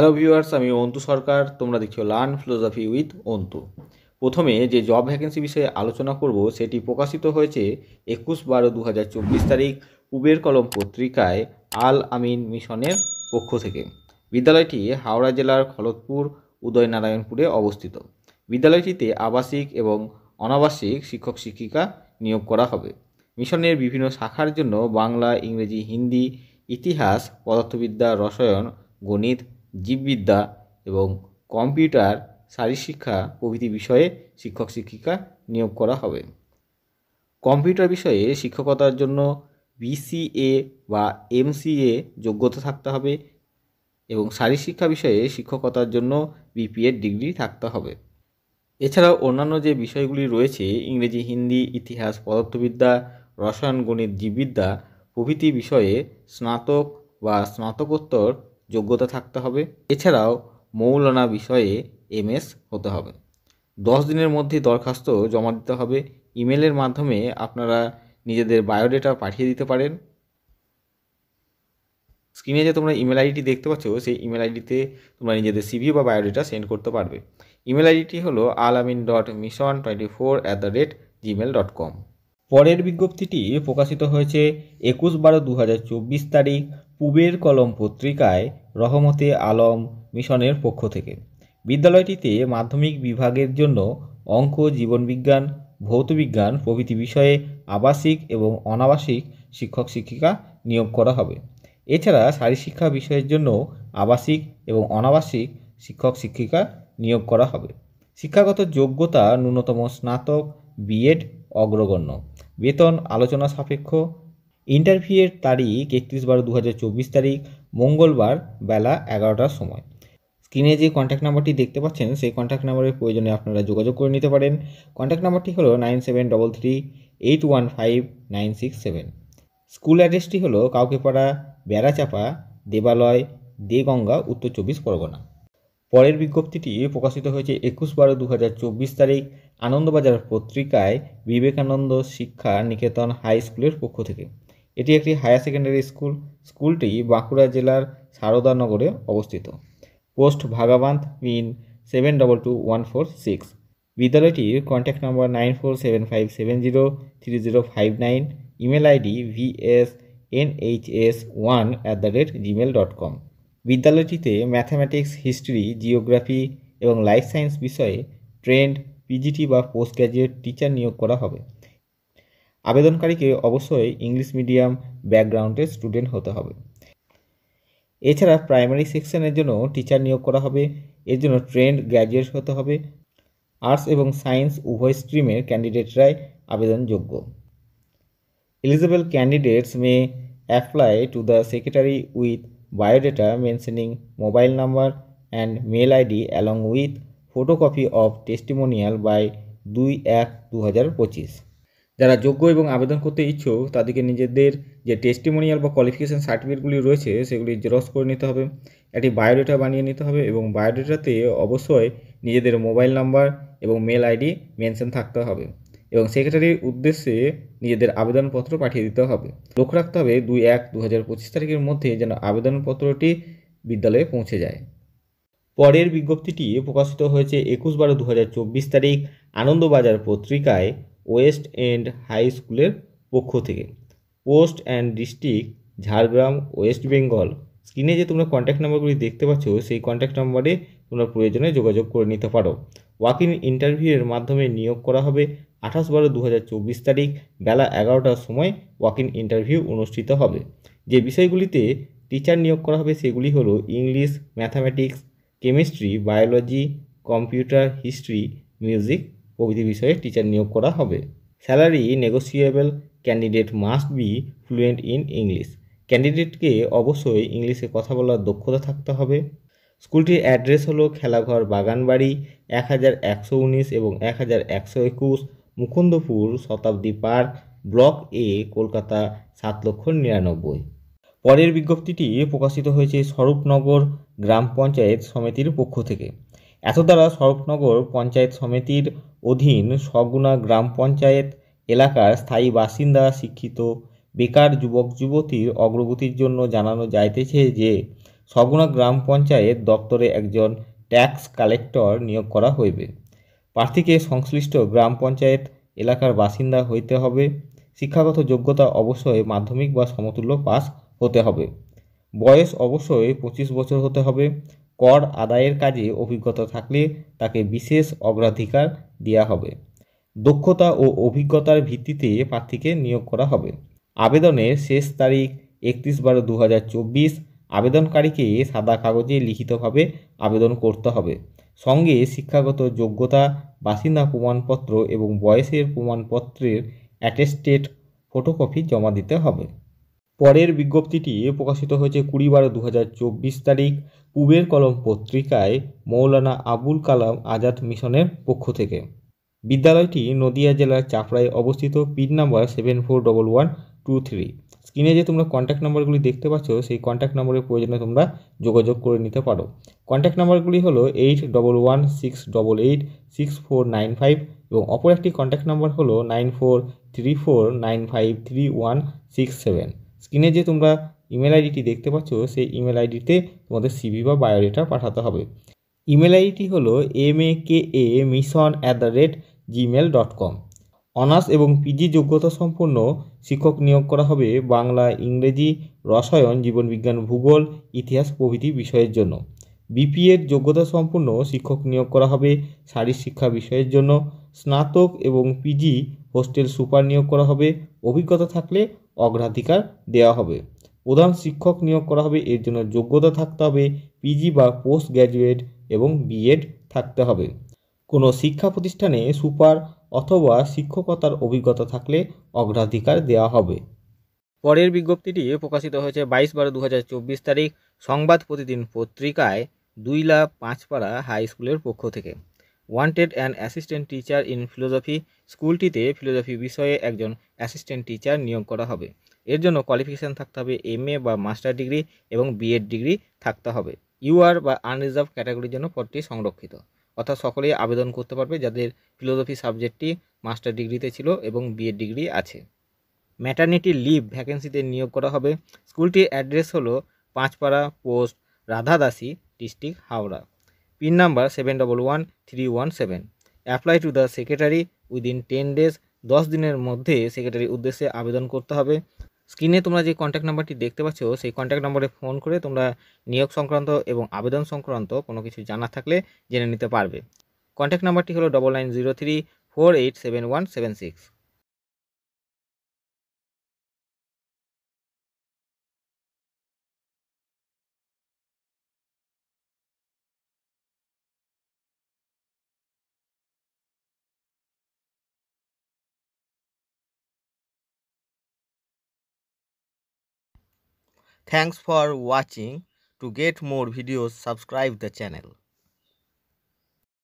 Hello viewers, আমি অন্তু সরকার। তোমরা দেখছো লার্ন ফিলোসফি উইথ অন্তু। প্রথমে যে জব ভ্যাকেন্সি বিষয়ে আলোচনা করব সেটি প্রকাশিত হয়েছে 21/12/2024 তারিখ পূবের কলম পত্রিকায় আল আমিন মিশনের পক্ষ থেকে। বিদ্যালয়টি হাওড়া জেলার খলতপুর উদয়নারায়ণপুরে অবস্থিত। বিদ্যালয়টিতে আবাসিক এবং অনাবাসিক শিক্ষক শিক্ষিকা নিয়োগ করা হবে। মিশনের বিভিন্ন শাখার জন্য বাংলা, ইংরেজি, হিন্দি, ইতিহাস, পদার্থবিদ্যা, রসায়ন, গণিত, জীববিদ্যা এবং কম্পিউটার, শারীরশিক্ষা প্রভৃতি বিষয়ে শিক্ষক শিক্ষিকা নিয়োগ করা হবে। কম্পিউটার বিষয়ে শিক্ষকতার জন্য BCA বা MCA যোগ্যতা থাকতে হবে এবং শারীরশিক্ষা বিষয়ে শিক্ষকতার জন্য BPEd ডিগ্রি থাকতে হবে। এছাড়াও অন্যান্য যে বিষয়গুলি রয়েছে ইংরেজি, হিন্দি, ইতিহাস, পদার্থবিদ্যা, রসায়ন, গণিত, জীববিদ্যা প্রভৃতি বিষয়ে স্নাতক বা স্নাতকোত্তর যোগ্যতা থাকতে হবে। এছাড়াও মৌলানা বিষয়ে MS হতে হবে। 10 দিনের মধ্যে দরখাস্ত জমা দিতে হবে। ইমেলের মাধ্যমে আপনারা নিজেদের বায়োডেটা পাঠিয়ে দিতে পারেন। স্ক্রিনে যে তোমরা ইমেল আইডিটি দেখতে পাচ্ছ সেই ইমেল আইডিতে তোমরা নিজেদের CV বা বায়োডেটা সেন্ড করতে পারবে। ইমেল আইডিটি হলো alamin.mission24@gmail.com। পরের বিজ্ঞপ্তিটি প্রকাশিত হয়েছে 21/12/2024 তারিখ পূবের কলম পত্রিকায় রহমতে আলম মিশনের পক্ষ থেকে। বিদ্যালয়টিতে মাধ্যমিক বিভাগের জন্য অঙ্ক, জীবনবিজ্ঞান, ভৌতবিজ্ঞান প্রভৃতি বিষয়ে আবাসিক এবং অনাবাসিক শিক্ষক শিক্ষিকা নিয়োগ করা হবে। এছাড়া শারীরশিক্ষা বিষয়ের জন্য আবাসিক এবং অনাবাসিক শিক্ষক শিক্ষিকা নিয়োগ করা হবে। শিক্ষাগত যোগ্যতা ন্যূনতম স্নাতক, BEd অগ্রগণ্য। বেতন আলোচনা সাপেক্ষ। ইন্টারভিউয়ের তারিখ 31/12/2024 তারিখ মঙ্গলবার বেলা 11টার সময়। স্ক্রিনে যে কন্ট্যাক্ট নাম্বারটি দেখতে পাচ্ছেন সেই কন্ট্যাক্ট নাম্বারের প্রয়োজনে আপনারা যোগাযোগ করে নিতে পারেন। কন্ট্যাক্ট নাম্বারটি হলো 9733815967। স্কুল অ্যাড্রেসটি হলো কাউকেপাড়া, বেড়াচাপা, দেবালয়, দেগঙ্গা, উত্তর 24 পরগনা। পরের বিজ্ঞপ্তিটি প্রকাশিত হয়েছে 21/12/2024 তারিখ আনন্দবাজার পত্রিকায় বিবেকানন্দ শিক্ষা নিকেতন হাই স্কুলের পক্ষ থেকে। এটি একটি হায়ার সেকেন্ডারি স্কুল। স্কুলটি বাঁকুড়া জেলার সারদানগরে অবস্থিত। Post Bhagaband, pin 722146। বিদ্যালয়টির contact number 9475703059। Email ID vsnhs1@gmail.com। বিদ্যালয়টিতে ম্যাথামেটিক্স, হিস্ট্রি, জিওগ্রাফি এবং লাইফ সায়েন্স বিষয়ে ট্রেন্ড PGT বা পোস্ট গ্র্যাজুয়েট টিচার নিয়োগ করা হবে। আবেদনকারীকে অবশ্যই ইংলিশ মিডিয়াম ব্যাকগ্রাউন্ডের স্টুডেন্ট হতে হবে। এছাড়া প্রাইমারি সেকশনের জন্য টিচার নিয়োগ করা হবে। এর জন্য ট্রেন্ড গ্র্যাজুয়েট হতে হবে। আর্টস এবং সায়েন্স উভয় স্ট্রিমের ক্যান্ডিডেটরাই আবেদনযোগ্য। Eligible candidates may apply to the secretary with biodata mentioning mobile number and mail ID along with photocopy of testimonial by 2/1/2025। যারা যোগ্য এবং আবেদন করতে ইচ্ছুক তাদেরকে নিজেদের যে টেস্টিমোনিয়াল বা কোয়ালিফিকেশান সার্টিফিকেটগুলি রয়েছে সেগুলি জেরক্স করে নিতে হবে। একটি বায়োডেটা বানিয়ে নিতে হবে এবং বায়োডেটাতে অবশ্যই নিজেদের মোবাইল নাম্বার এবং মেল আইডি মেনশন থাকতে হবে এবং সেক্রেটারির উদ্দেশ্যে নিজেদের আবেদনপত্র পাঠিয়ে দিতে হবে। লক্ষ্য রাখতে হবে 2/1/2025 তারিখের মধ্যে যেন আবেদনপত্রটি বিদ্যালয়ে পৌঁছে যায়। পরের বিজ্ঞপ্তিটি প্রকাশিত হয়েছে 21/12/2024 তারিখ আনন্দবাজার পত্রিকায় ওয়েস্ট এন্ড হাই স্কুলের পক্ষ থেকে। Post and district Jhargram, West Bengal. স্ক্রিনে যে তোমরা কন্ট্যাক্ট নাম্বারগুলি দেখতে পাচ্ছ সেই কন্ট্যাক্ট নাম্বারে তোমরা প্রয়োজনে যোগাযোগ করে নিতে পারো। ওয়াক ইন ইন্টারভিউয়ের মাধ্যমে নিয়োগ করা হবে। 28/12/2024 তারিখ বেলা 11টার সময় ওয়াক ইন ইন্টারভিউ অনুষ্ঠিত হবে। যে বিষয়গুলিতে টিচার নিয়োগ করা হবে সেগুলি হলো English, mathematics, chemistry, biology, computer, history, music প্রভৃতি বিষয়ে টিচার নিয়োগ করা হবে। Salary negotiable. Candidate must be fluent in English. ক্যান্ডিডেটকে অবশ্যই ইংলিশে কথা বলার দক্ষতা থাকতে হবে। স্কুলটির অ্যাড্রেস হলো খেলাঘর বাগানবাড়ি 1119 এবং 1121 মুকুন্দপুর শতাব্দী পার্ক, ব্লক A, কলকাতা 7,99,000। পরের বিজ্ঞপ্তিটি প্রকাশিত হয়েছে স্বরূপনগর গ্রাম পঞ্চায়েত সমিতির পক্ষ থেকে। এতদ্বারা স্বরূপনগর পঞ্চায়েত সমিতির অধীন সগুনা গ্রাম পঞ্চায়েত এলাকার স্থায়ী বাসিন্দা শিক্ষিত বেকার যুবক যুবতীর অগ্রগতির জন্য জানানো যাইতেছে যে সবগুনা গ্রাম পঞ্চায়েত দপ্তরে একজন ট্যাক্স কালেক্টর নিয়োগ করা হইবে। প্রার্থীকে সংশ্লিষ্ট গ্রাম পঞ্চায়েত এলাকার বাসিন্দা হইতে হবে। শিক্ষাগত যোগ্যতা অবশ্যই মাধ্যমিক বা সমতুল্য পাস হতে হবে। বয়স অবশ্যই 25 বছর হতে হবে। কর আদায়ের কাজে অভিজ্ঞতা থাকলে তাকে বিশেষ অগ্রাধিকার দেওয়া হবে। দক্ষতা ও অভিজ্ঞতার ভিত্তিতে প্রার্থীকে নিয়োগ করা হবে। আবেদনের শেষ তারিখ 31/12/2024। আবেদনকারীকে সাদা কাগজে লিখিতভাবে আবেদন করতে হবে। সঙ্গে শিক্ষাগত যোগ্যতা, বাসিন্দা প্রমাণপত্র এবং বয়সের প্রমাণপত্রের অ্যাটেস্টেড ফটোকপি জমা দিতে হবে। পরের বিজ্ঞপ্তিটি প্রকাশিত হয়েছে 20/12/2024 তারিখ পূবের কলম পত্রিকায় মৌলানা আবুল কালাম আজাদ মিশনের পক্ষ থেকে। বিদ্যালয়টি নদিয়া জেলার চাপড়ায় অবস্থিত। Pin number 741123। স্ক্রিনে যে তোমরা কন্ট্যাক্ট নাম্বারগুলি দেখতে পাচ্ছ সেই কন্ট্যাক্ট নাম্বারের প্রয়োজনে তোমরা যোগাযোগ করে নিতে পারো। কন্ট্যাক্ট নাম্বারগুলি হলো 8116886495 এবং অপর একটি কন্ট্যাক্ট নাম্বার হলো 9434953167। স্ক্রিনে যে তোমরা ইমেল আইডিটি দেখতে পাচ্ছ সেই ইমেল আইডিতে তোমাদের সিভি বা বায়োডেটা পাঠাতে হবে। ইমেল আইডিটি হলো makamission@gmail.com। অনার্স এবং পিজি যোগ্যতা সম্পন্ন শিক্ষক নিয়োগ করা হবে বাংলা, ইংরেজি, রসায়ন, জীবনবিজ্ঞান, ভূগোল, ইতিহাস প্রভৃতি বিষয়ের জন্য। বিপিএড যোগ্যতা সম্পন্ন শিক্ষক নিয়োগ করা হবে শারীরশিক্ষা বিষয়ের জন্য। স্নাতক এবং পিজি হোস্টেল সুপার নিয়োগ করা হবে। অভিজ্ঞতা থাকলে অগ্রাধিকার দেওয়া হবে। প্রধান শিক্ষক নিয়োগ করা হবে, এর জন্য যোগ্যতা থাকতে হবে পিজি বা পোস্ট গ্র্যাজুয়েট এবং বিএড থাকতে হবে। কোনো শিক্ষা প্রতিষ্ঠানে সুপার অথবা শিক্ষকতার অভিজ্ঞতা থাকলে অগ্রাধিকার দেওয়া হবে। পরের বিজ্ঞপ্তিটি প্রকাশিত হয়েছে 22/12/2024 তারিখ সংবাদ প্রতিদিন পত্রিকায় 2 পাঁচপাড়া হাই স্কুলের পক্ষ থেকে। Wanted and assistant teacher in philosophy. স্কুলটিতে ফিলোসফি বিষয়ে একজন অ্যাসিস্ট্যান্ট টিচার নিয়োগ করা হবে। এর জন্য কোয়ালিফিকেশান থাকতে হবে এমএ বা মাস্টার ডিগ্রি এবং বিএড ডিগ্রি থাকতে হবে। ইউআর বা আনরিজার্ভ ক্যাটাগরির জন্য পদটি সংরক্ষিত, অর্থাৎ সকলেই আবেদন করতে পারবে যাদের ফিলোসফি সাবজেক্টটি মাস্টার ডিগ্রিতে ছিল এবং বিএড ডিগ্রি আছে। ম্যাটারনিটি লিভ ভ্যাকেন্সিতে নিয়োগ করা হবে। স্কুলটির অ্যাড্রেস হলো Panchpara post Radhadasi, district Howrah. Pin number 711317। Apply to the secretary within 10 days। 10 দিনের মধ্যে সেক্রেটারির উদ্দেশ্যে আবেদন করতে হবে। স্ক্রিনে তোমরা যে কন্ট্যাক্ট নাম্বারটি দেখতে পাচ্ছ সেই কন্ট্যাক্ট নাম্বারে ফোন করে তোমরা নিয়োগ সংক্রান্ত এবং আবেদন সংক্রান্ত কোনো কিছু জানা থাকলে জেনে নিতে পারবে। কন্ট্যাক্ট নাম্বারটি হলো 9903487176। Thanks for watching. To get more videos, subscribe the channel.